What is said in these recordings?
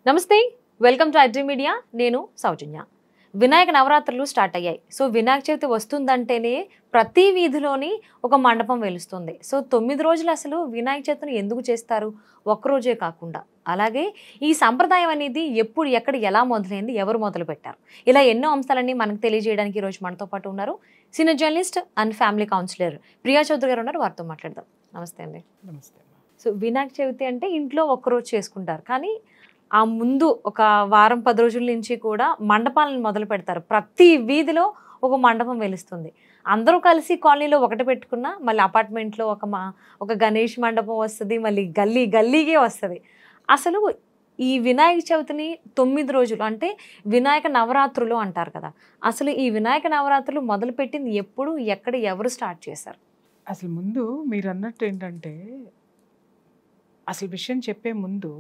నమస్తే, welcome to iDream media. నేను సౌజన్య. వినాయక నవరాత్రులు స్టార్ట్ అయ్యాయి. సో వినాయక చవితి వస్తుందంటేనే ప్రతి వీధిలోని ఒక మండపం వెలుస్తుంది. సో 9 రోజులు అసలు వినాయక చవితిని ఎందుకు చేస్తారు? ఒక్కరోజే కాకుండా అలాగే ఈ సంప్రదాయం అనేది ఎప్పుడు, ఎక్కడ, ఎలా మొదలైంది, ఎవరు మొదలు పెట్టారు, ఇలా ఎన్నో అంశాలన్నీ మనకు తెలియజేయడానికి ఈరోజు మనతో పాటు ఉన్నారు senior journalist and family counsellor Priya Chaudhary గారు ఉన్నారు. వారితో మాట్లాడదాం. నమస్తే అండి. నమస్తే. సో వినాయక చవితి అంటే ఇంట్లో ఒక్కరోజు చేసుకుంటారు, కానీ ఆ ముందు ఒక వారం 10 రోజుల నుంచి కూడా మండపాలను మొదలు పెడతారు. ప్రతి వీధిలో ఒక మండపం వెలుస్తుంది. అందరూ కలిసి కాలనీలో ఒకటి పెట్టుకున్నా మళ్ళీ అపార్ట్మెంట్లో ఒక గణేష్ మండపం వస్తుంది, మళ్ళీ గల్లీకే వస్తుంది. అసలు ఈ వినాయక చవితిని 9 రోజులు అంటే వినాయక నవరాత్రులు అంటారు కదా, అసలు ఈ వినాయక నవరాత్రులు మొదలుపెట్టింది ఎప్పుడు, ఎక్కడ, ఎవరు స్టార్ట్ చేశారు? అసలు ముందు మీరు అన్నట్టు ఏంటంటే, అసలు విషయం చెప్పే ముందు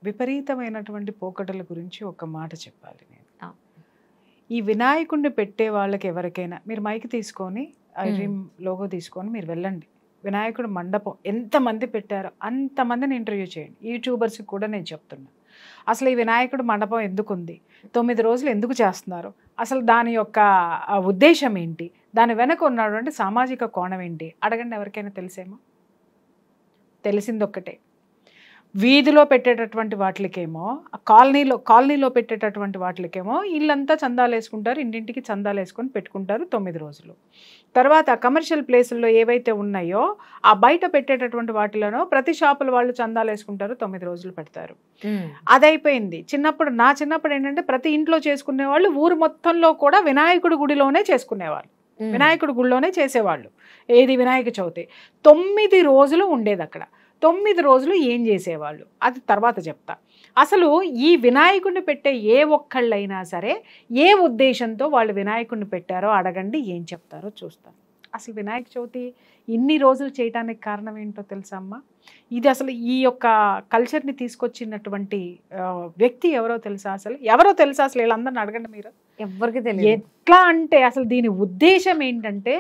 విపరీతమైనటువంటి పోకడల గురించి ఒక మాట చెప్పాలి. నేను ఈ వినాయకుడిని పెట్టే వాళ్ళకి ఎవరికైనా మీరు మైక్ తీసుకొని ఐడ్రీమ్ లోగో తీసుకొని మీరు వెళ్ళండి. వినాయకుడు మండపం ఎంతమంది పెట్టారో అంతమందిని ఇంటర్వ్యూ చేయండి. యూట్యూబర్స్కి కూడా నేను చెప్తున్నా, అసలు ఈ వినాయకుడు మండపం ఎందుకు ఉంది, 9 రోజులు ఎందుకు చేస్తున్నారు, అసలు దాని యొక్క ఉద్దేశం ఏంటి, దాని వెనక ఉన్నటువంటి సామాజిక కోణం ఏంటి అడగండి. ఎవరికైనా తెలిసేమో? తెలిసింది ఒక్కటే, వీధిలో పెట్టేటటువంటి వాటికేమో, కాలనీలో పెట్టేటటువంటి వాటికేమో ఇల్లంతా చందాలు వేసుకుంటారు, ఇంటింటికి చందాలు వేసుకొని పెట్టుకుంటారు 9 రోజులు. తర్వాత కమర్షియల్ ప్లేసుల్లో ఏవైతే ఉన్నాయో ఆ బయట పెట్టేటటువంటి వాటిలోనో ప్రతి షాపుల వాళ్ళు చందాలు వేసుకుంటారు, 9 రోజులు పెడతారు. అదైపోయింది. నా చిన్నప్పుడు ఏంటంటే ప్రతి ఇంట్లో చేసుకునే వాళ్ళు ఊరు మొత్తంలో కూడా వినాయకుడి గుడిలోనే చేసుకునేవాళ్ళు, వినాయకుడి గుడిలోనే చేసేవాళ్ళు. ఏది వినాయక చవితి 9 రోజులు ఉండేది అక్కడ. 9 రోజులు ఏం చేసేవాళ్ళు అది తర్వాత చెప్తా. అసలు ఈ వినాయకుడిని పెట్టే ఏ ఒక్కళ్ళైనా సరే ఏ ఉద్దేశంతో వాళ్ళు వినాయకుడిని పెట్టారో అడగండి, ఏం చెప్తారో చూస్తాను. అసలు వినాయక చవితి ఇన్ని రోజులు చేయడానికి కారణం ఏంటో తెలుసా అమ్మా? ఇది అసలు ఈ యొక్క కల్చర్ని తీసుకొచ్చినటువంటి వ్యక్తి ఎవరో తెలుసా? అసలు వీళ్ళందరిని అడగండి మీరు. ఎవరికి తెలియదు. ఎట్లా అంటే అసలు దీని ఉద్దేశం ఏంటంటే,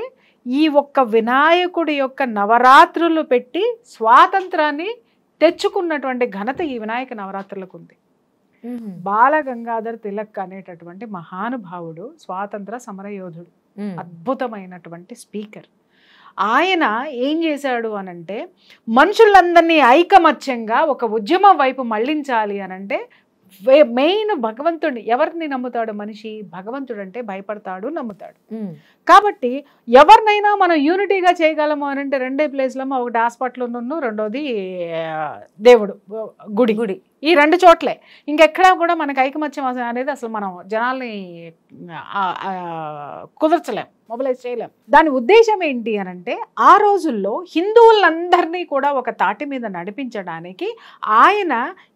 ఈ ఒక్క వినాయకుడి యొక్క నవరాత్రులు పెట్టి స్వాతంత్రాన్ని తెచ్చుకున్నటువంటి ఘనత ఈ వినాయక నవరాత్రులకు ఉంది. బాల గంగాధర్ తిలక్ అనేటటువంటి మహానుభావుడు, స్వాతంత్ర సమరయోధుడు, అద్భుతమైనటువంటి స్పీకర్. ఆయన ఏం చేశాడు అనంటే, మనుషులందరినీ ఐకమత్యంగా ఒక ఉద్యమం వైపు మళ్లించాలి అనంటే మెయిన్ భగవంతుడిని. ఎవరిని నమ్ముతాడు మనిషి? భగవంతుడు అంటే భయపడతాడు, నమ్ముతాడు. కాబట్టి ఎవరినైనా మనం యూనిటీగా చేయగలము అనంటే రెండే ప్లేస్లో, ఒకటి హాస్పిటల్, రెండోది దేవుడు గుడి. ఈ 2 చోట్లే. ఇంకెక్కడా కూడా మనకు ఐకమత్యం అనేది అసలు మనం జనాల్ని కుదర్చలేం, మొబిలైజ్ చేయలేం. దాని ఉద్దేశం ఏంటి అనంటే, ఆ రోజుల్లో హిందువులందరినీ కూడా ఒక తాటి మీద నడిపించడానికి ఆయన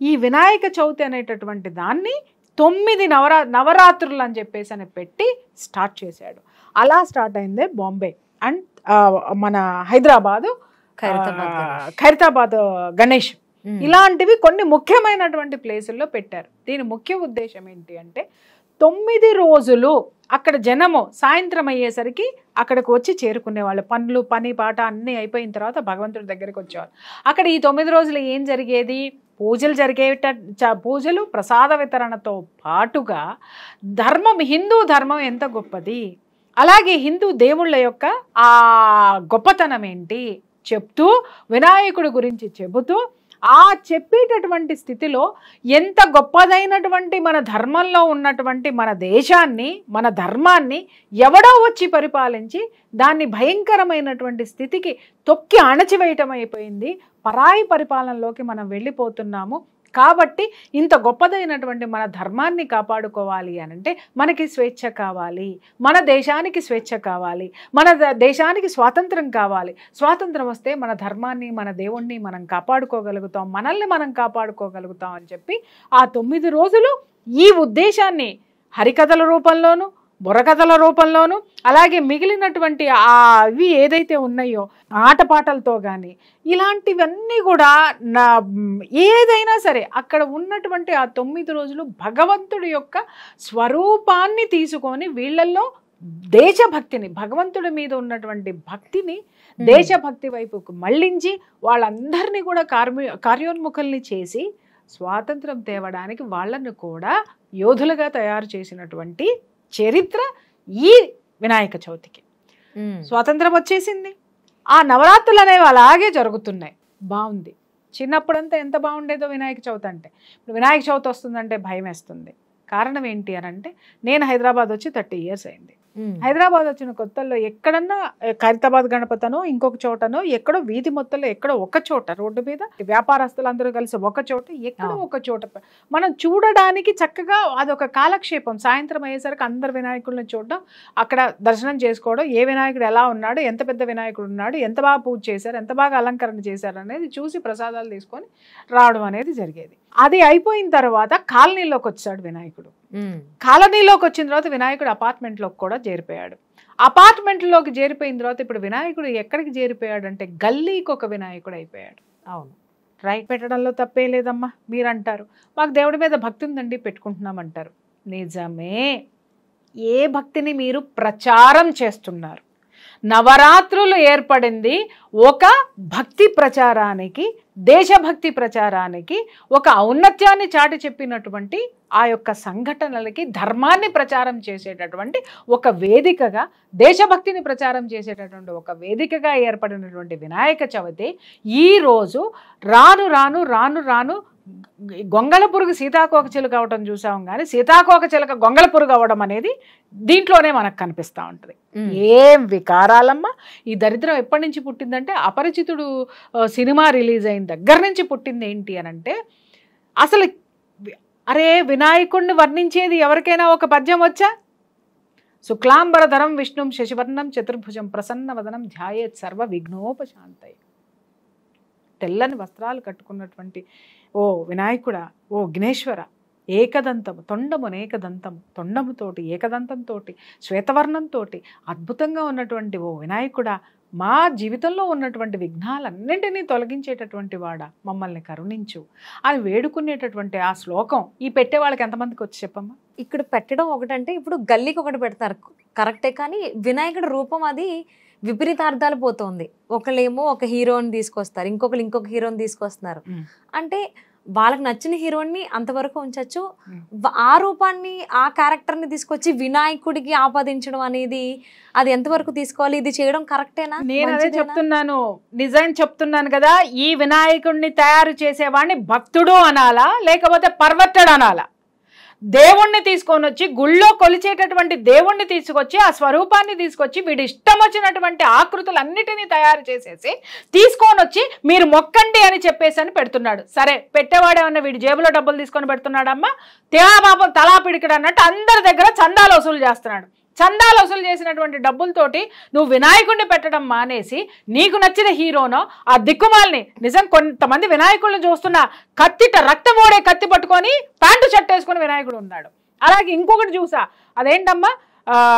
ఈ వినాయక చవితి అనేటటువంటి దాన్ని 9 నవరాత్రులు అని చెప్పేసి అని పెట్టి స్టార్ట్ చేశాడు. అలా స్టార్ట్ అయిందే బాంబే అండ్ మన హైదరాబాదు ఖైరతాబాద్ గణేష్. ఇలాంటివి కొన్ని ముఖ్యమైనటువంటి ప్లేసుల్లో పెట్టారు. దీని ముఖ్య ఉద్దేశం ఏంటి అంటే, 9 రోజులు అక్కడ జనము సాయంత్రం అయ్యేసరికి అక్కడికి వచ్చి చేరుకునేవాళ్ళు. పని పాట అన్నీ అయిపోయిన తర్వాత భగవంతుడి దగ్గరికి వచ్చేవాళ్ళు. అక్కడ ఈ 9 రోజులు ఏం జరిగేది? పూజలు, ప్రసాద వితరణతో పాటుగా హిందూ ధర్మం ఎంత గొప్పది, అలాగే హిందూ దేవుళ్ళ యొక్క ఆ గొప్పతనం ఏంటి చెప్తూ, వినాయకుడి గురించి చెబుతూ, ఆ చెప్పేటటువంటి స్థితిలో ఎంత గొప్పదైనటువంటి మన ధర్మంలో ఉన్నటువంటి మన దేశాన్ని, మన ధర్మాన్ని ఎవడో వచ్చి పరిపాలించి దాన్ని భయంకరమైనటువంటి స్థితికి తొక్కి అణచివేయటం అయిపోయింది. పరాయి పరిపాలనలోకి మనం వెళ్ళిపోతున్నాము. కాబట్టి ఇంత గొప్పదైనటువంటి మన ధర్మాన్ని కాపాడుకోవాలి అనంటే మనకి స్వేచ్ఛ కావాలి, మన దేశానికి స్వేచ్ఛ కావాలి, మన దేశానికి స్వాతంత్రం కావాలి. స్వాతంత్రం వస్తే మన ధర్మాన్ని, మన దేవుణ్ణి మనం కాపాడుకోగలుగుతాం, మనల్ని మనం కాపాడుకోగలుగుతాం అని చెప్పి ఆ 9 రోజులు ఈ ఉద్దేశాన్ని హరికథల రూపంలోనూ, బుర్రకథల రూపంలోనూ, అలాగే మిగిలినటువంటి అవి ఏదైతే ఉన్నాయో ఆటపాటలతో కానీ, ఇలాంటివన్నీ కూడా ఏదైనా సరే అక్కడ ఉన్నటువంటి ఆ 9 రోజులు భగవంతుడి యొక్క స్వరూపాన్ని తీసుకొని వీళ్ళల్లో దేశభక్తిని, భగవంతుడి మీద ఉన్నటువంటి భక్తిని దేశభక్తి వైపుకు మళ్లించి వాళ్ళందరినీ కూడా కార్యోన్ముఖుల్ని చేసి స్వాతంత్రం తేవడానికి వాళ్ళను కూడా యోధులుగా తయారు చేసినటువంటి చరిత్ర ఈ వినాయక చవితికి. స్వాతంత్రం వచ్చేసింది, ఆ నవరాత్రులు అనేవి అలాగే జరుగుతున్నాయి. బాగుంది. చిన్నప్పుడంతా ఎంత బాగుండేదో వినాయక చవితి అంటే. ఇప్పుడు వినాయక చవితి వస్తుందంటే భయం వేస్తుంది. కారణం ఏంటి అని అంటే, నేను హైదరాబాద్ వచ్చి 30 years అయింది. హైదరాబాద్ వచ్చిన కొత్తల్లో ఎక్కడన్నా ఖైరతాబాద్ గణపతనో ఇంకొక చోటనో ఎక్కడో వీధి మొత్తంలో ఎక్కడో ఒక చోట రోడ్డు మీద వ్యాపారస్తులందరూ కలిసి ఒక చోట ఎక్కడో ఒక చోట మనం చూడడానికి చక్కగా అదొక కాలక్షేపం. సాయంత్రం అయ్యేసరికి అందరు వినాయకుడిని చూడడం, అక్కడ దర్శనం చేసుకోవడం, ఏ వినాయకుడు ఎలా ఉన్నాడు, ఎంత పెద్ద వినాయకుడు ఉన్నాడు, ఎంత బాగా పూజ చేశారు, ఎంత బాగా అలంకరణ చేశారు అనేది చూసి ప్రసాదాలు తీసుకొని రావడం అనేది జరిగేది. అది అయిపోయిన తర్వాత కాలనీలోకి వచ్చాడు వినాయకుడు. కాలనీలోకి వచ్చిన తర్వాత వినాయకుడు అపార్ట్మెంట్లోకి కూడా చేరిపోయాడు. అపార్ట్మెంట్లోకి చేరిపోయిన తర్వాత ఇప్పుడు వినాయకుడు ఎక్కడికి చేరిపోయాడు అంటే గల్లీకి ఒక వినాయకుడు అయిపోయాడు. అవును, రైట్. పెట్టడంలో తప్పే లేదమ్మా. మీరు అంటారు మాకు దేవుడి మీద భక్తి ఉందండి పెట్టుకుంటున్నామంటారు. నిజమే. ఏ భక్తిని మీరు ప్రచారం చేస్తున్నారు? నవరాత్రులు ఏర్పడింది ఒక భక్తి ప్రచారానికి, దేశభక్తి ప్రచారానికి, ఒక ఔన్నత్యాన్ని చాటి చెప్పినటువంటి ఆ యొక్క సంఘటనలకి ధర్మాన్ని ప్రచారం చేసేటటువంటి ఒక వేదికగా, దేశభక్తిని ప్రచారం చేసేటటువంటి ఒక వేదికగా ఏర్పడినటువంటి వినాయక చవితి ఈరోజు రాను రాను రాను రాను గొంగళ పురుగు సీతాకోక చిలుక అవడం చూసాం, కానీ సీతాకోక చిలుక గొంగళ పురుగు అవ్వడం అనేది దీంట్లోనే మనకు కనిపిస్తూ ఉంటుంది. ఏం వికారాలమ్మా! ఈ దరిద్రం ఎప్పటి నుంచి పుట్టిందంటే అపరిచితుడు సినిమా రిలీజ్ అయిన దగ్గర నుంచి పుట్టింది. ఏంటి అని అంటే, అసలు అరే వినాయకుడిని వర్ణించేది ఎవరికైనా ఒక పద్యం వచ్చా? శుక్లాంబరధరం విష్ణుం శశివర్ణం చతుర్భుజం ప్రసన్నవదనం ధ్యాయేత్ సర్వ విఘ్నోపశాంతయ. తెల్లని వస్త్రాలు కట్టుకున్నటువంటి ఓ వినాయకుడా, ఓ విఘ్నేశ్వర, ఏకదంతము తొండమునేకదంతము, తొండముతోటి ఏకదంతంతో శ్వేతవర్ణంతో అద్భుతంగా ఉన్నటువంటి ఓ వినాయకుడా, మా జీవితంలో ఉన్నటువంటి విఘ్నాలన్నింటినీ తొలగించేటటువంటి వాడా, మమ్మల్ని కరుణించు అని వేడుకునేటటువంటి ఆ శ్లోకం ఈ పెట్టే వాళ్ళకి ఎంతమందికి వచ్చి చెప్పమ్మా? ఇక్కడ పెట్టడం ఒకటంటే, ఇప్పుడు గల్లీకి ఒకటి పెడతారు కరెక్టే, కానీ వినాయకుడి రూపం అది విపరీతార్థాలు పోతుంది. ఒకళ్ళేమో ఒక హీరోని తీసుకొస్తారు, ఇంకొకరు ఇంకొక హీరోని తీసుకొస్తున్నారు. అంటే వాళ్ళకి నచ్చిన హీరోని అంతవరకు ఉంచచ్చు, ఆ రూపాన్ని ఆ క్యారెక్టర్ని తీసుకొచ్చి వినాయకుడికి ఆపాదించడం అనేది అది ఎంతవరకు తీసుకోవాలి? ఇది చేయడం కరెక్టేనా? నేను అదే చెప్తున్నాను, నిజం చెప్తున్నాను కదా. ఈ వినాయకుడిని తయారు చేసేవాడిని భక్తుడు అనాలా, లేకపోతే పర్వట్టడు అనాలా? దేవుణ్ణి తీసుకొని వచ్చి గుళ్ళో కొలిచేటటువంటి దేవుణ్ణి తీసుకొచ్చి ఆ స్వరూపాన్ని తీసుకొచ్చి వీడి ఇష్టం వచ్చినటువంటి ఆకృతులన్నిటినీ తయారు చేసేసి తీసుకొని వచ్చి మీరు మొక్కండి అని చెప్పేసి అని పెడుతున్నాడు. సరే, పెట్టేవాడేమన్నా వీడి జేబులో డబ్బులు తీసుకొని పెడుతున్నాడమ్మా, తేపాపం తలా పిడికడు అన్నట్టు అందరి దగ్గర చందాలు వసూలు చేస్తున్నాడు. చందాలు వసూలు చేసినటువంటి డబ్బులతోటి నువ్వు వినాయకుడిని పెట్టడం మానేసి నీకు నచ్చిన హీరోనో ఆ దిక్కుమాలని, నిజం కొంతమంది వినాయకుడిని చూస్తున్నా కత్తిట రక్తం ఓడే కత్తి పట్టుకొని ప్యాంటు షర్ట్ వేసుకొని వినాయకుడు ఉన్నాడు. అలాగే ఇంకొకటి చూసా, అదేంటమ్మా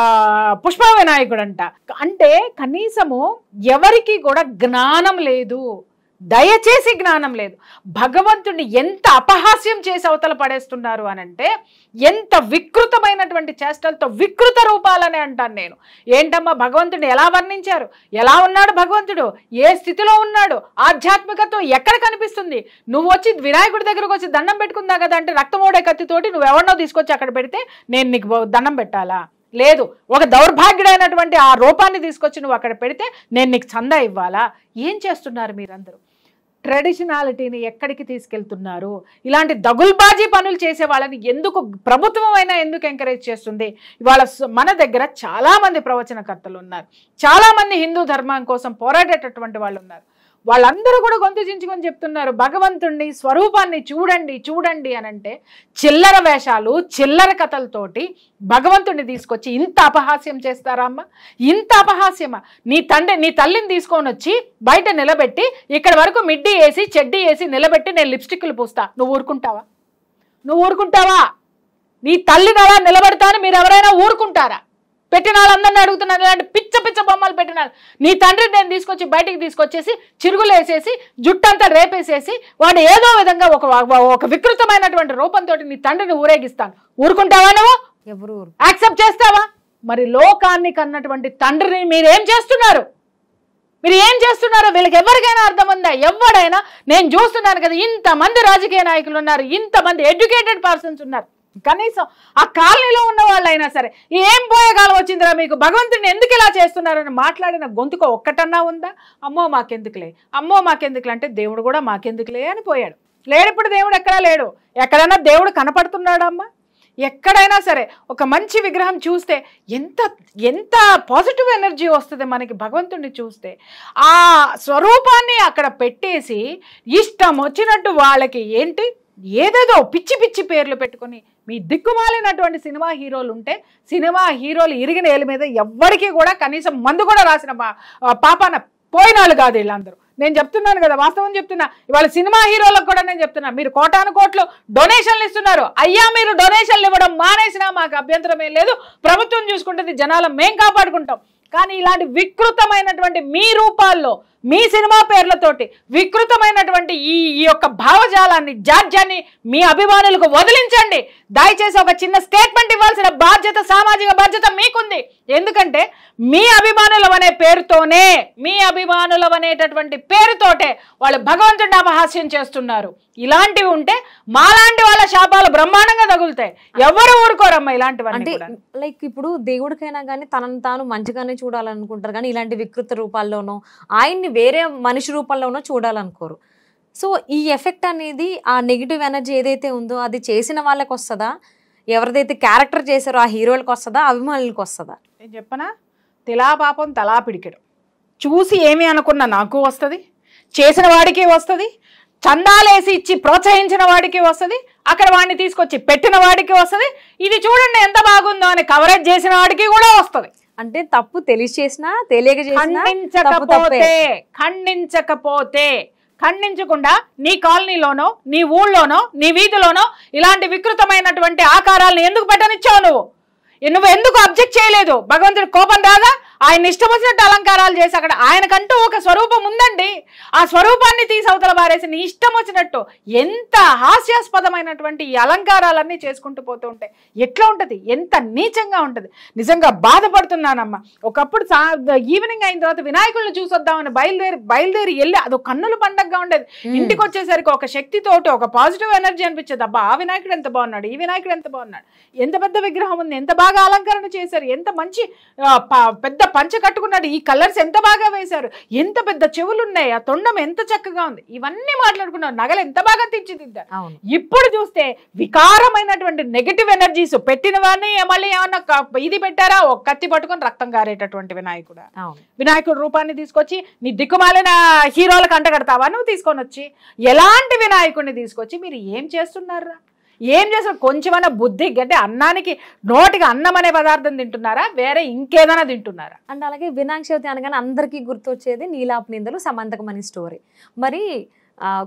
పుష్ప వినాయకుడు అంట. అంటే కనీసము ఎవరికి కూడా జ్ఞానం లేదు, దయచేసి జ్ఞానం లేదు. భగవంతుడిని ఎంత అపహాస్యం చేసి అవతల పడేస్తున్నారు అనంటే, ఎంత వికృతమైనటువంటి చేష్టలతో, వికృత రూపాలనే అంటాను నేను. ఏంటమ్మా భగవంతుడిని ఎలా వర్ణించారు? ఎలా ఉన్నాడు భగవంతుడు? ఏ స్థితిలో ఉన్నాడు? ఆధ్యాత్మికత్వం ఎక్కడ కనిపిస్తుంది? నువ్వు వచ్చి వినాయకుడి దగ్గరకు వచ్చి దండం పెట్టుకుందా కదా అంటే, రక్తమోడే కత్తితోటి నువ్వెవరినో తీసుకొచ్చి అక్కడ పెడితే నేను నీకు దండం పెట్టాలా? లేదు, ఒక దౌర్భాగ్యుడైనటువంటి ఆ రూపాన్ని తీసుకొచ్చి నువ్వు అక్కడ పెడితే నేను నీకు చందా ఇవ్వాలా? ఏం చేస్తున్నారు మీరందరూ? ట్రెడిషనాలిటీని ఎక్కడికి తీసుకెళ్తున్నారు? ఇలాంటి దగుల్బాజీ పనులు చేసే వాళ్ళని ఎందుకు ప్రభుత్వం అయినా ఎందుకు ఎంకరేజ్ చేస్తుంది? ఇవాళ మన దగ్గర చాలామంది ప్రవచనకర్తలు ఉన్నారు, చాలామంది హిందూ ధర్మం కోసం పోరాడేటటువంటి వాళ్ళు ఉన్నారు. వాళ్ళందరూ కూడా గొంతు చించుకొని చెప్తున్నారు భగవంతుణ్ణి స్వరూపాన్ని చూడండి చూడండి అని అంటే, చిల్లర వేషాలు చిల్లర కథలతోటి భగవంతుడిని తీసుకొచ్చి ఇంత అపహాస్యం చేస్తారా అమ్మ? ఇంత అపహాస్యమా? నీ తల్లిని తీసుకొని వచ్చి బయట నిలబెట్టి ఇక్కడ వరకు మిడ్డీ వేసి చెడ్డీ వేసి నిలబెట్టి నేను లిప్స్టిక్లు పూస్తా, నువ్వు ఊరుకుంటావా? నువ్వు ఊరుకుంటావా? నీ తల్లిని అలా నిలబెడతాను మీరు ఎవరైనా ఊరుకుంటారా? పెట్టిన వాళ్ళందరినీ అడుగుతున్నాను, ఇలాంటి పిచ్చ పిచ్చ బొమ్మలు పెట్టిన నీ తండ్రిని నేను తీసుకొచ్చి బయటికి తీసుకొచ్చేసి చిరుగులు వేసేసి జుట్టంతా రేపేసేసి వాడు ఏదో విధంగా ఒక వికృతమైనటువంటి రూపంతో నీ తండ్రిని ఊరేగిస్తాను, ఊరుకుంటావా? నువ్వు ఎవరు యాక్సెప్ట్ చేస్తావా? మరి లోకాన్ని కన్నటువంటి తండ్రిని మీరేం చేస్తున్నారు? మీరు ఏం చేస్తున్నారో వీళ్ళకి ఎవరికైనా అర్థం ఉందా? ఎవడైనా, నేను చూస్తున్నాను కదా ఇంతమంది రాజకీయ నాయకులు ఉన్నారు, ఇంతమంది ఎడ్యుకేటెడ్ పర్సన్స్ ఉన్నారు, కనీసం ఆ కాలనీలో ఉన్న వాళ్ళైనా సరే ఏం పోయే కాలం వచ్చిందిరా మీకు, భగవంతుడిని ఎందుకు ఇలా చేస్తున్నారని మాట్లాడిన గొంతుకు ఒక్కటన్నా ఉందా? అమ్మో మాకెందుకులే, అమ్మో మాకెందుకులే అంటే దేవుడు కూడా మాకెందుకులే అని పోయాడు. లేడు, ఇప్పుడు దేవుడు ఎక్కడా లేడు. ఎక్కడైనా దేవుడు కనపడుతున్నాడమ్మా? ఎక్కడైనా సరే ఒక మంచి విగ్రహం చూస్తే ఎంత ఎంత పాజిటివ్ ఎనర్జీ వస్తుంది మనకి భగవంతుడిని చూస్తే. ఆ స్వరూపాన్ని అక్కడ పెట్టేసి ఇష్టం వచ్చినట్టు వాళ్ళకి ఏంటి ఏదేదో పిచ్చి పిచ్చి పేర్లు పెట్టుకొని మీ దిక్కుమాలినటువంటి సినిమా హీరోలు ఉంటే, సినిమా హీరోలు ఇరిగిన ఏళ్ళ మీద ఎవ్వరికీ కూడా కనీసం మందు కూడా రాసిన పాపాన పోయినాళ్ళు కాదు వీళ్ళందరూ. నేను చెప్తున్నాను కదా, వాస్తవం చెప్తున్నా. ఇవాళ సినిమా హీరోలకు కూడా నేను చెప్తున్నా, మీరు కోటాను కోట్లు డొనేషన్లు ఇస్తున్నారు. అయ్యా మీరు డొనేషన్లు ఇవ్వడం మానేసినా మాకు అభ్యంతరమే లేదు, ప్రభుత్వం చూసుకుంటుంది, జనాలను మేం కాపాడుకుంటాం. కానీ ఇలాంటి వికృతమైనటువంటి మీ రూపాల్లో మీ సినిమా పేర్లతోటి వికృతమైనటువంటి ఈ యొక్క భావజాలాన్ని, జాడ్యాన్ని మీ అభిమానులకు వదిలించండి. దయచేసి ఒక చిన్న స్టేట్మెంట్ ఇవ్వాల్సిన బాధ్యత, సామాజిక బాధ్యత మీకుంది. ఎందుకంటే మీ అభిమానులవనే పేరుతోనే, మీ అభిమానులవనేటటువంటి పేరుతోటే వాళ్ళు భగవంతుడిని అపహాస్యం చేస్తున్నారు. ఇలాంటివి ఉంటే మాలాంటి వాళ్ళ శాపాలు బ్రహ్మాండంగా తగులుతాయి. ఎవరు ఊరుకోరమ్మా ఇలాంటివన్నీ. అంటే లైక్ ఇప్పుడు దేవుడికైనా కానీ తనను తాను మంచిగానే చూడాలనుకుంటారు, కానీ ఇలాంటి వికృత రూపాల్లోనో ఆయన్ని వేరే మనిషి రూపంలోనో చూడాలనుకోరు. సో ఈ ఎఫెక్ట్ అనేది, ఆ నెగిటివ్ ఎనర్జీ ఏదైతే ఉందో అది చేసిన వాళ్ళకి వస్తుందా, ఎవరిదైతే క్యారెక్టర్ చేశారో ఆ హీరోలకు వస్తుందా, అభిమానులకు వస్తుందా? నేను చెప్పనా, తిలా పాపం తలా పిడికెడు. చూసి ఏమి అనుకున్న నాకు వస్తుంది, చేసిన వాడికి వస్తుంది, చందాలేసి ఇచ్చి ప్రోత్సహించిన వాడికి వస్తుంది, అక్కడ వాడిని తీసుకొచ్చి పెట్టిన వాడికి వస్తుంది, ఇది చూడండి ఎంత బాగుందో అని కవరేజ్ చేసిన వాడికి కూడా వస్తుంది. అంటే తప్పు తెలిసి చేసినా తెలియక చేసినా ఖండించకపోతే ఖండించకుండా నీ కాలనీలోనో, నీ ఊళ్ళోనో, నీ వీధిలోనో ఇలాంటి వికృతమైనటువంటి ఆకారాలను ఎందుకు పెట్టనిచ్చావు? నువ్వు ఎందుకు అబ్జెక్ట్ చేయలేదు? భగవంతుడి కోపం రాదా? ఆయన ఇష్టం వచ్చినట్టు అలంకారాలు చేసి, అక్కడ ఆయనకంటూ ఒక స్వరూపం ఉందండి, ఆ స్వరూపాన్ని తీసి అవతల బారేసి నీ ఇష్టం వచ్చినట్టు ఎంత హాస్యాస్పదమైనటువంటి ఈ అలంకారాలన్నీ చేసుకుంటూ పోతూ ఉంటాయి. ఎట్లా ఉంటుంది? ఎంత నీచంగా ఉంటుంది. నిజంగా బాధపడుతున్నానమ్మా. ఒకప్పుడు ఈవినింగ్ అయిన తర్వాత వినాయకుడిని చూసొద్దామని బయలుదేరి వెళ్ళి అదొక కన్నుల పండగగా ఉండేది. ఇంటికి వచ్చేసరికి ఒక శక్తితోటి, ఒక పాజిటివ్ ఎనర్జీ అనిపించేది. అబ్బా ఆ వినాయకుడు ఎంత బాగున్నాడు, ఈ వినాయకుడు ఎంత బాగున్నాడు, ఎంత పెద్ద విగ్రహం ఉంది, ఎంత బాగా అలంకరణ చేశారు, ఎంత మంచి పెద్ద పంచ కట్టుకున్నాడు, ఈ కలర్స్ ఎంత బాగా వేశారు, ఎంత పెద్ద చెవులు ఉన్నాయి, ఆ తొండం ఎంత చక్కగా ఉంది, ఇవన్నీ మాట్లాడుకున్నారు. నగలు ఎంత బాగా తీర్చిదిద్దారు. ఇప్పుడు చూస్తే వికారమైనటువంటి నెగటివ్ ఎనర్జీస్ పెట్టిన వాడిని మళ్ళీ ఏమన్నా ఇది పెట్టారా, ఒక కత్తి పట్టుకొని రక్తం గారేటటువంటి వినాయకుడు రూపాన్ని తీసుకొచ్చి నీ దిక్కుమాలిన హీరోలకు అంటగడతావా నువ్వు? తీసుకొని వచ్చి ఎలాంటి వినాయకుడిని తీసుకొచ్చి మీరు ఏం చేస్తున్నారా? ఏం చేస్తారు? కొంచెమన్నా బుద్ధి గడ్డి, అన్నానికి నోటికి అన్నం అనే పదార్థం తింటున్నారా, వేరే ఇంకేదైనా తింటున్నారా? అండ్ అలాగే వినాయక చవితి అనగానే అందరికీ గుర్తొచ్చేది నీలాపు నిందలు, సమంతకమణి స్టోరీ. మరి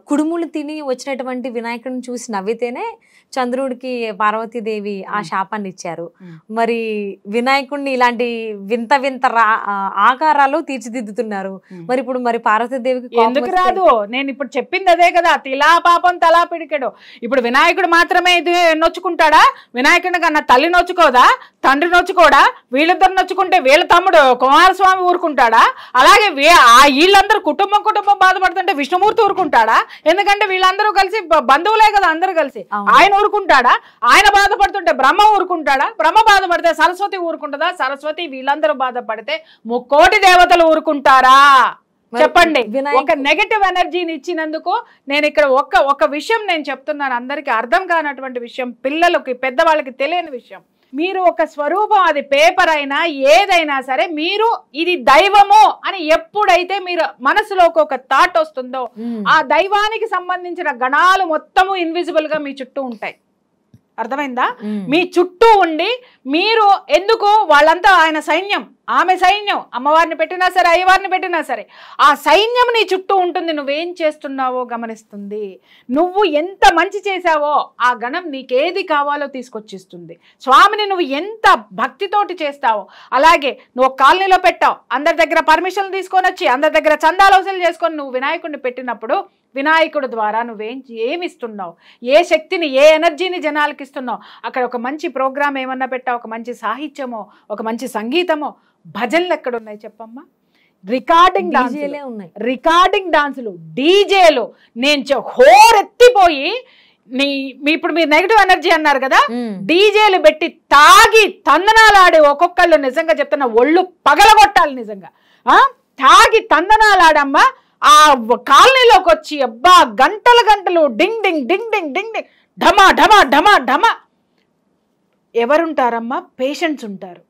కుడుములు తిని వచ్చినటువంటి వినాయకుడిని చూసి నవ్వితేనే చంద్రుడికి పార్వతీదేవి ఆ శాపాన్ని ఇచ్చారు. మరి వినాయకుడిని ఇలాంటి వింత వింత ఆకారాలు తీర్చిదిద్దుతున్నారు. మరి ఇప్పుడు మరి పార్వతీదేవికి ఎందుకు రాదు? నేను ఇప్పుడు చెప్పింది అదే కదా, తిలా పాపం తలా పిడికెడు. ఇప్పుడు వినాయకుడు మాత్రమే ఇది నొచ్చుకుంటాడా? వినాయకుడిని కన్నా తల్లి నొచ్చుకోదా, తండ్రి నొచ్చుకోడా? వీళ్ళిద్దరు నొచ్చుకుంటే వీళ్ళ తమ్ముడు కుమారస్వామి ఊరుకుంటాడా? అలాగే వీళ్ళందరూ కుటుంబం బాధపడుతుంటే విష్ణుమూర్తి ఊరుకుంటాడా? ఎందుకంటే వీళ్ళందరూ కలిసి బంధువులే కదా, అందరూ కలిసి. ఆయన ఊరుకుంటాడా? ఆయన బాధపడుతుంటే బ్రహ్మ ఊరుకుంటాడా? బ్రహ్మ బాధపడితే సరస్వతి ఊరుకుంటుందా? సరస్వతి వీళ్ళందరూ బాధపడితే 3 కోటి దేవతలు ఊరుకుంటారా? చెప్పండి. ఒక నెగటివ్ ఎనర్జీని ఇచ్చినందుకు నేను ఇక్కడ ఒక విషయం నేను చెప్తున్నాను, అందరికీ అర్థం కానటువంటి విషయం, పిల్లలకి పెద్దవాళ్ళకి తెలియని విషయం. మీరు ఒక స్వరూపం, అది పేపర్ అయినా ఏదైనా సరే, మీరు ఇది దైవము అని ఎప్పుడైతే మీరు మనసులోకి ఒక థాట్ వస్తుందో, ఆ దైవానికి సంబంధించిన గణాలు మొత్తము ఇన్విజిబుల్ గా మీ చుట్టూ ఉంటాయి. అర్థమైందా? మీ చుట్టూ ఉండి మీరు ఎందుకు వాళ్ళంతా ఆయన సైన్యం, ఆమె సైన్యం, అమ్మవారిని పెట్టినా సరే అయ్యవారిని పెట్టినా సరే ఆ సైన్యం నీ చుట్టూ ఉంటుంది. నువ్వేం చేస్తున్నావో గమనిస్తుంది. నువ్వు ఎంత మంచి చేశావో ఆ గణం నీకేది కావాలో తీసుకొచ్చిస్తుంది. స్వామిని నువ్వు ఎంత భక్తితోటి చేస్తావో, అలాగే నువ్వు కాలనీలో పెట్టావు, అందరి దగ్గర పర్మిషన్లు తీసుకొని వచ్చి అందరి దగ్గర చందాలు వసూలు చేసుకొని నువ్వు వినాయకుడిని పెట్టినప్పుడు వినాయకుడు ద్వారా ఏమిస్తున్నావు, ఏ శక్తిని, ఏ ఎనర్జీని జనాలకి ఇస్తున్నావు? అక్కడ ఒక మంచి ప్రోగ్రామ్ ఏమన్నా పెట్టావు, ఒక మంచి సాహిత్యమో, ఒక మంచి సంగీతమో, భజనలు ఎక్కడున్నాయి చెప్పమ్మా? రికార్డింగ్ డీజేలే ఉన్నాయి. రికార్డింగ్ డాన్సులు, డీజేలు. నేను హోరెత్తిపోయి ఇప్పుడు మీరు నెగిటివ్ ఎనర్జీ అన్నారు కదా, డీజేలు పెట్టి తాగి తందనాలు ఆడే ఒక్కొక్కళ్ళు నిజంగా చెప్తున్నా ఒళ్ళు పగలగొట్టాలి నిజంగా. తాగి తందనాలు ఆడమ్మా ఆ కాలనీలోకి వచ్చి అబ్బా గంటలు గంటలు డింగ్ డింగ్ డింగ్ డింగ్ డింగ్ డింగ్ ఢమా ఢమా ఢమా ఢమా. ఎవరుంటారమ్మా? పేషెంట్స్ ఉంటారు,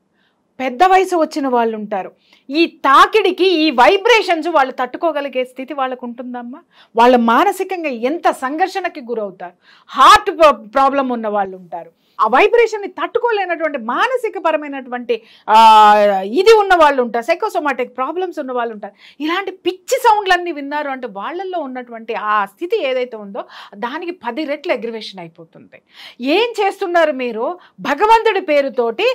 పెద్ద వయసు వచ్చిన వాళ్ళు ఉంటారు. ఈ తాకిడికి ఈ వైబ్రేషన్స్ వాళ్ళు తట్టుకోగలిగే స్థితి వాళ్ళకు ఉంటుందమ్మా? వాళ్ళు మానసికంగా ఎంత సంఘర్షణకి గురవుతారు. హార్ట్ ప్రాబ్లం ఉన్న వాళ్ళు ఉంటారు, ఆ వైబ్రేషన్ని తట్టుకోలేనటువంటి మానసిక పరమైనటువంటి ఇది ఉన్న వాళ్ళు ఉంటారు, సైకోసోమాటిక్ ప్రాబ్లమ్స్ ఉన్న వాళ్ళు ఉంటారు. ఇలాంటి పిచ్చి సౌండ్లన్నీ విన్నారు అంటే వాళ్ళల్లో ఉన్నటువంటి ఆ స్థితి ఏదైతే ఉందో దానికి 10 రెట్లు అగ్రివేషన్ అయిపోతుంది. ఏం చేస్తున్నారు మీరు? భగవంతుడి పేరుతోటి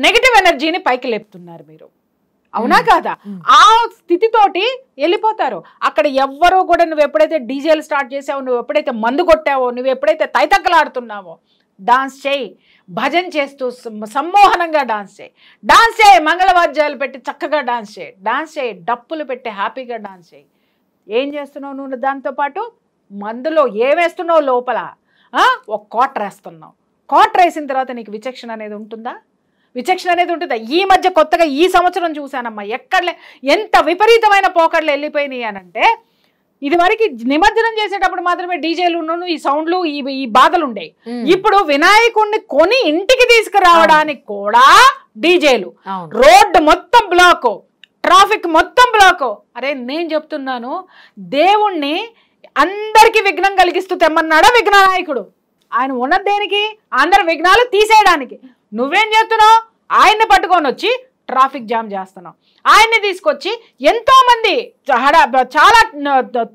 నెగటివ్ ఎనర్జీని పైకి లేపుతున్నారు మీరు, అవునా కాదా? ఆ స్థితితోటి వెళ్ళిపోతారు. అక్కడ ఎవ్వరూ కూడా నువ్వు ఎప్పుడైతే డీజేలు స్టార్ట్ చేసావో, నువ్వు ఎప్పుడైతే మందు కొట్టావో, నువ్వు ఎప్పుడైతే తైతక్కలాడుతున్నావో, డాన్స్ చేయి, భజన చేస్తూ సమ్మోహనంగా డాన్స్ చేయి, డాన్స్ చేయి, మంగళవాద్యాలు పెట్టి చక్కగా డాన్స్ చేయి, డాన్స్ చేయి, డప్పులు పెట్టి హ్యాపీగా డాన్స్ చేయి. ఏం చేస్తున్నావు నువ్వు? దాంతోపాటు మందులో ఏమేస్తున్నావు? లోపల ఒక క్వార్టర్ వేస్తున్నావు. క్వార్టర్ వేసిన తర్వాత నీకు విచక్షణ అనేది ఉంటుందా? విచక్షణ అనేది ఉంటుందా? ఈ మధ్య కొత్తగా ఈ సంవత్సరం చూశానమ్మా, ఎక్కడలే ఎంత విపరీతమైన పోకడలు వెళ్ళిపోయినాయి అనంటే, ఇది వరకు నిమజ్జనం చేసేటప్పుడు మాత్రమే డీజేలు ఈ సౌండ్లు ఈ బాధలు ఉండేవి. ఇప్పుడు వినాయకుడిని కొని ఇంటికి తీసుకురావడానికి కూడా డీజేలు, రోడ్డు మొత్తం బ్లాక్, ట్రాఫిక్ మొత్తం బ్లాక్. అరే నేను చెప్తున్నాను, దేవుణ్ణి అందరికి విఘ్నం కలిగిస్తూ తెమ్మన్నాడా విఘ్ననాయకుడు? ఆయన ఉన్నది దేనికి? అందరి విఘ్నాలు తీసేయడానికి. నువ్వేం చేస్తున్నావు? ఆయన్ని పట్టుకొని వచ్చి ట్రాఫిక్ జామ్ చేస్తున్నావు. ఆయన్ని తీసుకొచ్చి ఎంతో మంది చాలా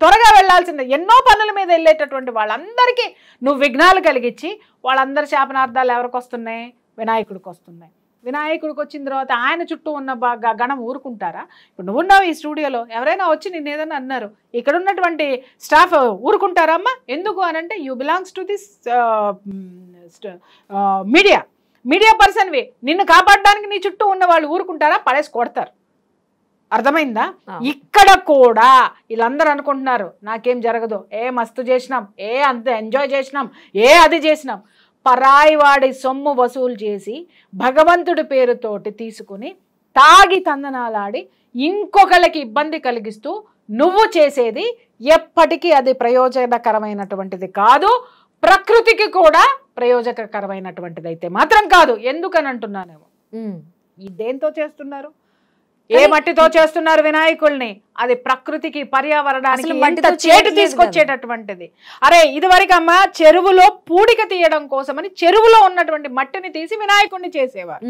త్వరగా వెళ్లాల్సిందే ఎన్నో పనుల మీద వెళ్ళేటటువంటి వాళ్ళందరికీ నువ్వు విఘ్నాలు కలిగించి వాళ్ళందరి శాపనార్థాలు ఎవరికి వస్తున్నాయి? వినాయకుడికి వస్తున్నాయి. వినాయకుడికి వచ్చిన తర్వాత ఆయన చుట్టూ ఉన్న గణం ఊరుకుంటారా? ఇప్పుడు నువ్వున్నావు ఈ స్టూడియోలో, ఎవరైనా వచ్చి నిన్ను ఏదైనా అన్నారు, ఇక్కడ ఉన్నటువంటి స్టాఫ్ ఊరుకుంటారా అమ్మా? ఎందుకు అనంటే you belongs to this media పర్సన్వి. నిన్ను కాపాడడానికి నీ చుట్టూ ఉన్న వాళ్ళు ఊరుకుంటారా? పడేసి కొడతారు. అర్థమైందా? ఇక్కడ కూడా వీళ్ళందరూ అనుకుంటున్నారు నాకేం జరగదు, మస్తు చేసినాం, అంత ఎంజాయ్ చేసినాం, అది చేసినాం. పరాయి వాడి సొమ్ము వసూలు చేసి భగవంతుడి పేరుతోటి తీసుకుని తాగి తందనాలాడి ఇంకొకళ్ళకి ఇబ్బంది కలిగిస్తూ నువ్వు చేసేది ఎప్పటికీ అది ప్రయోజనకరమైనటువంటిది కాదు. ప్రకృతికి కూడా ప్రయోజనకరమైనటువంటిది అయితే మాత్రం కాదు. ఎందుకని అంటున్నానేమో, ఈ దేంతో చేస్తున్నారు? ఏ మట్టితో చేస్తున్నారు వినాయకుల్ని? అది ప్రకృతికి పర్యావరణానికి ఎంత చేటు తీసుకొచ్చేటటువంటిది. అరే ఇదివరకు అమ్మ చెరువులో పూడిక తీయడం కోసమని చెరువులో ఉన్నటువంటి మట్టిని తీసి వినాయకుడిని చేసేవారు.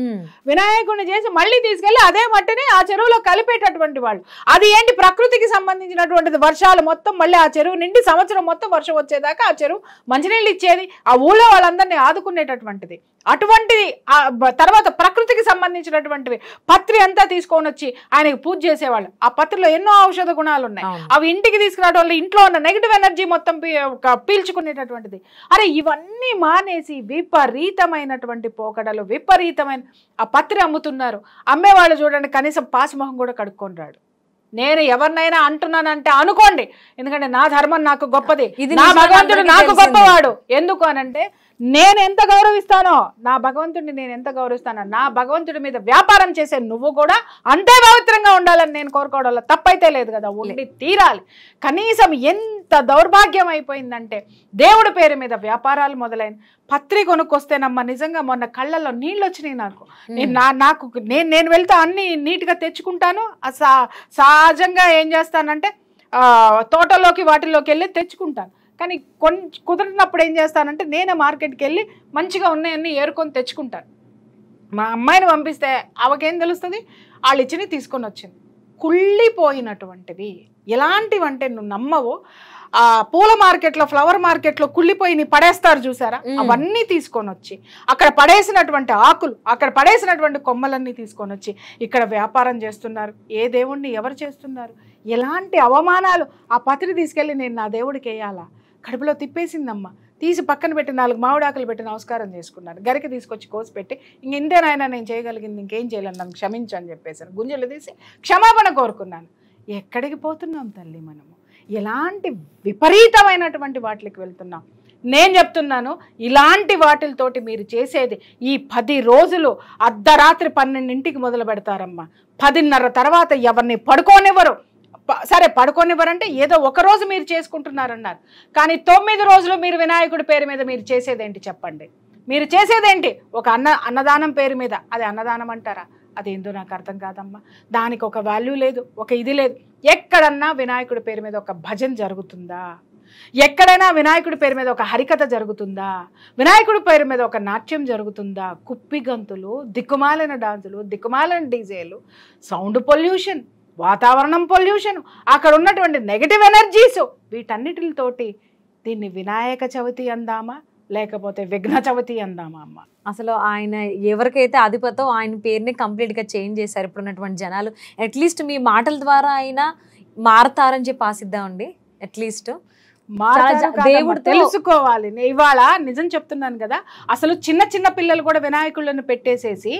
వినాయకుడిని చేసి మళ్ళీ తీసుకెళ్లి అదే మట్టిని ఆ చెరువులో కలిపేటటువంటి వాళ్ళు. అది ఏంటి? ప్రకృతికి సంబంధించినటువంటిది. వర్షాలు మొత్తం మళ్ళీ ఆ చెరువు నిండి సంవత్సరం మొత్తం వర్షం వచ్చేదాకా ఆ చెరువు మంచినీళ్ళు ఇచ్చేది, ఆ ఊళ్ళో వాళ్ళందరినీ ఆదుకునేటటువంటిది. అటువంటి తర్వాత ప్రకృతికి సంబంధించినటువంటివి పత్రి అంతా తీసుకొని వచ్చి ఆయనకి పూజ చేసేవాళ్ళు. ఆ పత్రిలో ఎన్నో ఔషధ గుణాలు ఉన్నాయి. అవి ఇంటికి తీసుకురావడం వల్ల ఇంట్లో ఉన్న నెగిటివ్ ఎనర్జీ మొత్తం పీల్చుకునేటటువంటిది. అరే ఇవన్నీ మానేసి విపరీతమైనటువంటి పోకడలు, విపరీతమైన ఆ పత్రి అమ్ముతున్నారు. అమ్మేవాళ్ళు చూడండి కనీసం పాసిమొహం కూడా కడుక్కొని రాడు. నేను ఎవరినైనా అంటున్నానంటే అనుకోండి, ఎందుకంటే నా ధర్మం నాకు గొప్పది, నా భగవంతుడు నాకు గొప్పవాడు. ఎందుకు అనంటే నేను ఎంత గౌరవిస్తానో, నా భగవంతుడిని నేను ఎంత గౌరవిస్తానో, నా భగవంతుడి మీద వ్యాపారం చేసే నువ్వు కూడా అంతే పవిత్రంగా ఉండాలని నేను కోరుకోవడంలో తప్పైతే లేదు కదా, ఉండి తీరాలి. కనీసం ఎంత దౌర్భాగ్యం అయిపోయిందంటే దేవుడి పేరు మీద వ్యాపారాలు మొదలైన పత్రి కొనుక్కొస్తేనమ్మా నిజంగా మొన్న కళ్ళల్లో నీళ్ళు వచ్చినాయి నాకు. నేను వెళ్తే అన్ని నీట్గా తెచ్చుకుంటాను. సహజంగా ఏం చేస్తానంటే తోటలోకి వాటిల్లోకి వెళ్ళి తెచ్చుకుంటాను. కానీ కుదిరినప్పుడు ఏం చేస్తానంటే నేనే మార్కెట్కి వెళ్ళి మంచిగా ఉన్నాయన్నీ ఏరుకొని తెచ్చుకుంటాను. మా అమ్మాయిని పంపిస్తే ఆమెకేం తెలుస్తుంది? వాళ్ళు ఇచ్చినవి తీసుకొని వచ్చింది. కుళ్ళిపోయినటువంటివి ఎలాంటివంటే నువ్వు నమ్మవు. ఆ పూల మార్కెట్లో, ఫ్లవర్ మార్కెట్లో కుళ్ళిపోయి పడేస్తారు చూసారా, అవన్నీ తీసుకొని వచ్చి అక్కడ పడేసినటువంటి ఆకులు, అక్కడ పడేసినటువంటి కొమ్మలన్నీ తీసుకొని వచ్చి ఇక్కడ వ్యాపారం చేస్తున్నారు. ఏ దేవుణ్ణి ఎవరు చేస్తున్నారు? ఎలాంటి అవమానాలు! ఆ పత్రి తీసుకెళ్ళి నేను నా దేవుడికి వేయాలా? కడుపులో తిప్పేసిందమ్మా. తీసి పక్కన పెట్టి 4 మామిడాకులు పెట్టి నమస్కారం చేసుకున్నాను. గరికి తీసుకొచ్చి కోసి పెట్టి ఇంతేనాయన నేను చేయగలిగింది, ఇంకేం చేయలేను, నన్ను క్షమించు అని చెప్పేసాను. గుంజలు తీసి క్షమాపణ కోరుకున్నాను. ఎక్కడికి పోతున్నాం తల్లి మనము? ఎలాంటి విపరీతమైనటువంటి వాటికి వెళ్తున్నాం? నేను చెప్తున్నాను, ఇలాంటి వాటితోటి మీరు చేసేది ఈ 10 రోజులు అర్ధరాత్రి 12ంటికి మొదలు పెడతారమ్మా. 10:30 తర్వాత ఎవరిని పడుకోనివ్వరు. సరే పడుకోనివ్వరంటే ఏదో ఒక రోజు మీరు చేసుకుంటున్నారన్నారు, కానీ 9 రోజులు మీరు వినాయకుడి పేరు మీద మీరు చేసేదేంటి చెప్పండి? మీరు చేసేదేంటి? ఒక అన్నదానం పేరు మీద, అది అన్నదానం అంటారా? అదేందో నాకు అర్థం కాదమ్మా. దానికి ఒక వాల్యూ లేదు, ఒక ఇది లేదు. ఎక్కడన్నా వినాయకుడి పేరు మీద ఒక భజన జరుగుతుందా? ఎక్కడైనా వినాయకుడి పేరు మీద ఒక హరికథ జరుగుతుందా? వినాయకుడి పేరు మీద ఒక నాట్యం జరుగుతుందా? కుప్పి గంతులు, దిక్కుమాలిన డాన్సులు, దిక్కుమాలిన డీజేలు, సౌండ్ పొల్యూషన్, వాతావరణం పొల్యూషన్, అక్కడ ఉన్నటువంటి నెగటివ్ ఎనర్జీస్, వీటన్నిటితోటి దీన్ని వినాయక చవితి అందామా లేకపోతే విఘ్న చవితి అందామా అమ్మ? అసలు ఆయన ఎవరికైతే అధిపతో ఆయన పేరుని కంప్లీట్గా చేంజ్ చేశారు ఇప్పుడున్నటువంటి జనాలు. అట్లీస్ట్ మీ మాటల ద్వారా అయినా మారతారని చెప్పి ఆశిద్దామండి. అట్లీస్ట్ దేవుడు తెలుసుకోవాలి. ఇవాళ నిజం చెప్తున్నాను కదా, అసలు చిన్న చిన్న పిల్లలు కూడా వినాయకులను పెట్టేసేసి,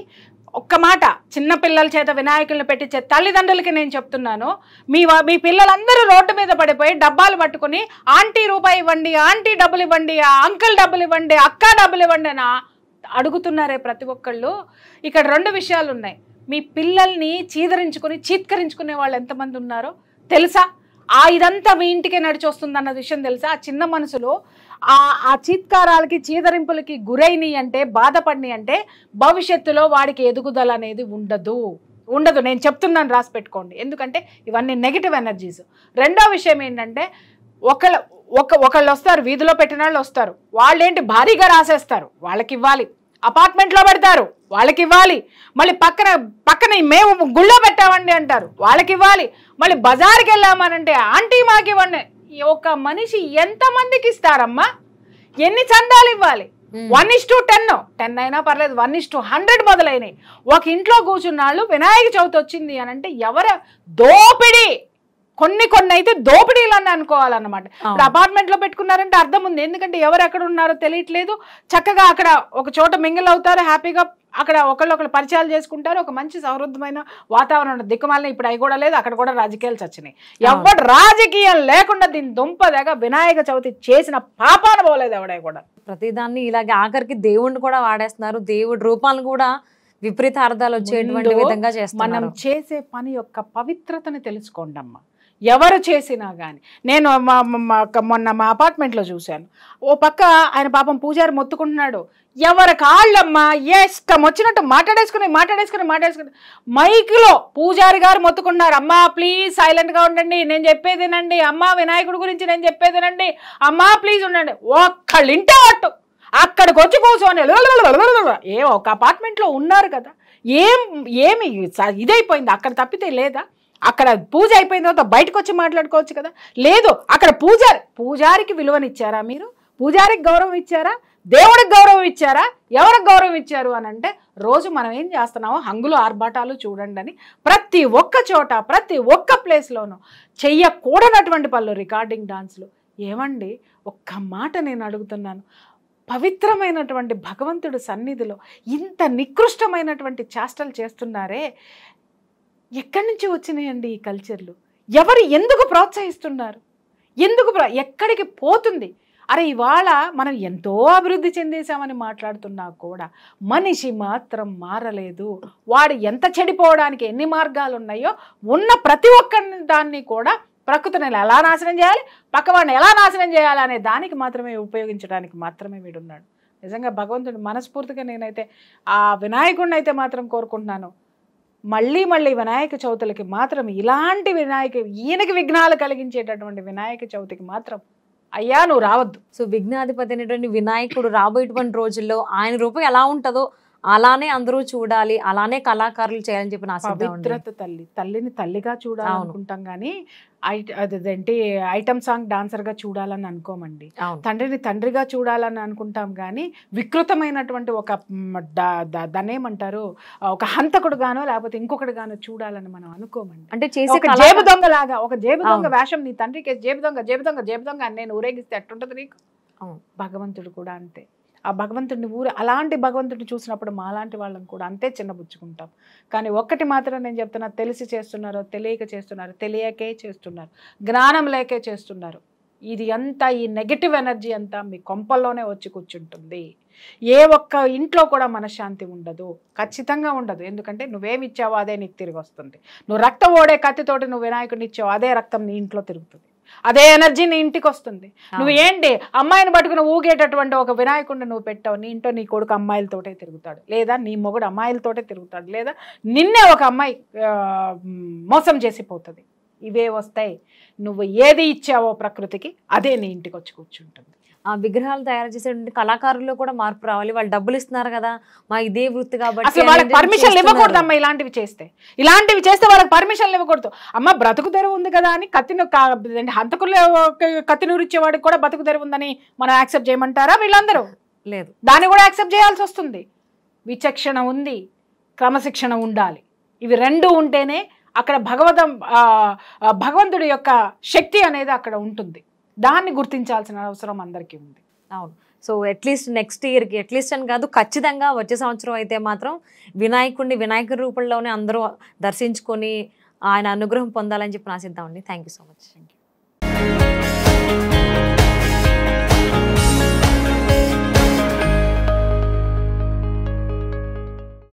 ఒక్క మాట, చిన్న పిల్లల చేత వినాయకులను పెట్టించే తల్లిదండ్రులకి నేను చెప్తున్నాను, మీ పిల్లలందరూ రోడ్డు మీద పడిపోయి డబ్బాలు పట్టుకుని ఆంటీ రూపాయి ఇవ్వండి, ఆంటీ డబ్బులు ఇవ్వండి, అంకుల్ డబ్బులు ఇవ్వండి, అక్క డబ్బులు ఇవ్వండి అని అడుగుతున్నారే ప్రతి ఒక్కళ్ళు. ఇక్కడ 2 విషయాలు ఉన్నాయి. మీ పిల్లల్ని చీత్కరించుకునే వాళ్ళు ఎంతమంది ఉన్నారో తెలుసా? ఇదంతా మీ ఇంటికే నడిచి వస్తుంది అన్న విషయం తెలుసా? ఆ చిన్న మనసులో ఆ చీత్కారాలకి చీదరింపులకి గురైనవి అంటే, బాధపడినవి అంటే భవిష్యత్తులో వాడికి ఎదుగుదల అనేది ఉండదు. నేను చెప్తున్నాను, రాసి పెట్టుకోండి. ఎందుకంటే ఇవన్నీ నెగిటివ్ ఎనర్జీస్. రెండో విషయం ఏంటంటే, ఒకళ్ళు వస్తారు, వీధిలో పెట్టిన వాళ్ళు వస్తారు, వాళ్ళేంటి భారీగా రాసేస్తారు, వాళ్ళకి ఇవ్వాలి. అపార్ట్మెంట్లో పెడతారు, వాళ్ళకి ఇవ్వాలి. మళ్ళీ పక్కన మేము గుళ్ళో పెట్టామండి అంటారు, వాళ్ళకి ఇవ్వాలి. మళ్ళీ బజార్కి వెళ్ళామనంటే ఆంటీ మాకు ఇవ్వండి. ఒక మనిషి ఎంతమందికి ఇస్తారమ్మా? ఎన్ని చందాలు ఇవ్వాలి? 1:10 అయినా పర్లేదు, 1:100 మొదలైనవి. ఒక ఇంట్లో కూర్చున్నాళ్ళు వినాయక చవితి వచ్చింది అని అంటే ఎవరు దోపిడీ, కొన్ని అయితే దోపిడీలు అని అనుకోవాలన్నమాట. ఇప్పుడు అపార్ట్మెంట్ లో పెట్టుకున్నారంటే అర్థం ఉంది, ఎందుకంటే ఎవరు ఎక్కడ ఉన్నారో తెలియట్లేదు. చక్కగా అక్కడ ఒక చోట మింగిల్ అవుతారు, హ్యాపీగా అక్కడ ఒకళ్ళు పరిచయాలు చేసుకుంటారు, ఒక మంచి సౌహృదమైన వాతావరణం. దిక్కుమాలని ఇప్పుడు అవి కూడా లేదు, అక్కడ కూడా రాజకీయాలు చచ్చినాయి. ఎవరు రాజకీయం లేకుండా దీని దుంపదగా వినాయక చవితి చేసిన పాపాన పోలేదు ఎవడే కూడా. ప్రతిదాన్ని ఇలాగే ఆఖరికి దేవుణ్ణి కూడా వాడేస్తున్నారు, దేవుడి రూపాలను కూడా విపరీత అర్థాలు వచ్చేటువంటి విధంగా చేస్తున్నారు. మనం చేసే పని యొక్క పవిత్రతని తెలుసుకోండి అమ్మ. ఎవరు చేసినా కానీ, నేను మొన్న మా అపార్ట్మెంట్లో చూశాను, ఓ పక్క ఆయన పాపం పూజారి మొత్తుకుంటున్నాడు, ఎవరి కాళ్ళమ్మా ఇష్టం వచ్చినట్టు మాట్లాడేసుకుని మైక్లో పూజారి గారు మొత్తుకున్నారు, అమ్మా ప్లీజ్ సైలెంట్గా ఉండండి, నేను చెప్పేదేనండి, అమ్మా వినాయకుడి గురించి నేను చెప్పేదేనండి, అమ్మా ప్లీజ్ ఉండండి. ఒక్కళ్ళు ఇంటే అట్టు అక్కడికి వచ్చి కూర్చొని ఒక అపార్ట్మెంట్లో ఉన్నారు కదా, ఏమి ఇదైపోయింది అక్కడ తప్పితే లేదా? అక్కడ పూజ అయిపోయిన తర్వాత బయటకు వచ్చి మాట్లాడుకోవచ్చు కదా. లేదు, అక్కడ పూజారికి విలువనిచ్చారా? మీరు పూజారికి గౌరవం ఇచ్చారా? దేవుడికి గౌరవం ఇచ్చారా? ఎవరికి గౌరవం ఇచ్చారు అని అంటే, రోజు మనం ఏం చేస్తున్నామో హంగులు ఆర్భాటాలు చూడండి అని ప్రతి ఒక్క చోట ప్రతి ఒక్క ప్లేస్లోనూ చెయ్యకూడనటువంటి పనులు, రికార్డింగ్ డాన్స్లు. ఏమండి, ఒక్క మాట నేను అడుగుతున్నాను, పవిత్రమైనటువంటి భగవంతుడి సన్నిధిలో ఇంత నికృష్టమైనటువంటి చేష్టలు చేస్తున్నారే, ఎక్కడి నుంచి వచ్చినాయండి ఈ కల్చర్లు? ఎవరు ఎందుకు ప్రోత్సహిస్తున్నారు? ఎక్కడికి పోతుంది? అరే ఇవాళ మనం ఎంతో అభివృద్ధి చెందేశామని మాట్లాడుతున్నా కూడా మనిషి మాత్రం మారలేదు. వాడు ఎంత చెడిపోవడానికి ఎన్ని మార్గాలు ఉన్నాయో ఉన్న ప్రతి ఒక్క దాన్ని కూడా ప్రకృతిని ఎలా నాశనం చేయాలి, పక్కవాడిని ఎలా నాశనం చేయాలి అనే దానికి మాత్రమే ఉపయోగించడానికి మాత్రమే వీడున్నాడు. నిజంగా భగవంతుడు మనస్ఫూర్తిగా నేనైతే ఆ వినాయకుడిని అయితే మాత్రం కోరుకుంటున్నాను, మళ్ళీ వినాయక చవితులకి మాత్రం ఇలాంటి ఈయనకి విఘ్నాలు కలిగించేటటువంటి వినాయక చవితికి మాత్రం అయ్యా నువ్వు రావద్దు. సో విఘ్నాధిపతి అనేటువంటి వినాయకుడు రాబోయేటువంటి రోజుల్లో ఆయన రూపం ఎలా ఉంటుందో అలానే అందరూ చూడాలి, అలానే కళాకారులు చేయాలని చెప్పి నా ఆశిద్దాం అండి. పవిత్రత తల్లిని తల్లిగా చూడాలనుకుంటాం కానీ అదేంటి ఐటమ్ సాంగ్ డాన్సర్ గా చూడాలని అనుకోమండి. అవును. తండ్రిని తండ్రిగా చూడాలని అనుకుంటాం కానీ వికృతమైనటువంటి ఒక దాన్నేమంటారు ఒక హంతకుడు గానో లేకపోతే ఇంకొకటి గానో చూడాలని మనం అనుకోమండి. అంటే చేసే ఒక జేబు దొంగ లాగా, ఒక జేబు దొంగ వేషం నీ తండ్రికి జేబు దొంగ జేబు దొంగ జేబు దొంగ అని నేను ఊరేగిస్తే ఎట్టుంటది నీకు? భగవంతుడు కూడా అంతే. ఆ భగవంతుడిని అలాంటి భగవంతుడిని చూసినప్పుడు మాలాంటి వాళ్ళని కూడా అంతే చిన్నబుచ్చుకుంటాం. కానీ ఒక్కటి మాత్రం నేను చెప్తున్నా, తెలిసి చేస్తున్నారో తెలియక చేస్తున్నారు, తెలియకే చేస్తున్నారు, జ్ఞానం లేకే చేస్తున్నారు. ఇది అంతా ఈ నెగటివ్ ఎనర్జీ అంతా మీ కొంపల్లోనే వచ్చి కూర్చుంటుంది. ఏ ఒక్క ఇంట్లో కూడా మనశ్శాంతి ఉండదు, ఖచ్చితంగా ఉండదు. ఎందుకంటే నువ్వేమి ఇచ్చావో అదే నీకు తిరిగి వస్తుంది. నువ్వు రక్తం ఓడే కత్తితోటి నువ్వు వినాయకుడిని ఇచ్చావు, అదే రక్తం నీ ఇంట్లో తిరుగుతుంది, అదే ఎనర్జీ నీ ఇంటికి వస్తుంది. నువ్వు ఏంటి అమ్మాయిని పట్టుకుని ఊగేటటువంటి ఒక వినాయకుడిని నువ్వు పెట్టావు, నీ ఇంట్లో నీ కొడుకు అమ్మాయిలతోటే తిరుగుతాడు, లేదా నీ మొగుడు అమ్మాయిలతోటే తిరుగుతాడు, లేదా నిన్నే ఒక అమ్మాయి మోసం చేసిపోతుంది. ఇవే వస్తాయి. నువ్వు ఏది ఇచ్చావో ప్రకృతికి అదే నీ ఇంటికి వచ్చి కూర్చుంటుంది. ఆ విగ్రహాలు తయారు చేసేటువంటి కళాకారుల్లో కూడా మార్పు రావాలి. వాళ్ళు డబ్బులు ఇస్తున్నారు కదా, మా ఇదే వృత్తి కాబట్టి అసలు వాళ్ళకి పర్మిషన్లు ఇవ్వకూడదు అమ్మ. ఇలాంటివి చేస్తే వాళ్ళకి పర్మిషన్లు ఇవ్వకూడదు అమ్మ. బ్రతుకు తెరువు ఉంది కదా అని హంతకులు కత్తి నూరిచ్చేవాడికి కూడా బ్రతుకు తెరువు ఉందని మనం యాక్సెప్ట్ చేయమంటారా? వీళ్ళందరూ లేదు, దాన్ని కూడా యాక్సెప్ట్ చేయాల్సి వస్తుంది. విచక్షణ ఉంది, క్రమశిక్షణ ఉండాలి. ఇవి రెండు ఉంటేనే అక్కడ భగవంతుడి యొక్క శక్తి అనేది అక్కడ ఉంటుంది. దాన్ని గుర్తించాల్సిన అవసరం అందరికీ ఉంది. అవును. సో అట్లీస్ట్ నెక్స్ట్ ఇయర్కి, అట్లీస్ట్ అని కాదు ఖచ్చితంగా వచ్చే సంవత్సరం అయితే మాత్రం వినాయకుడి రూపంలోనే అందరూ దర్శించుకొని ఆయన అనుగ్రహం పొందాలని చెప్పి ఆశిద్దామండి. Thank you so much.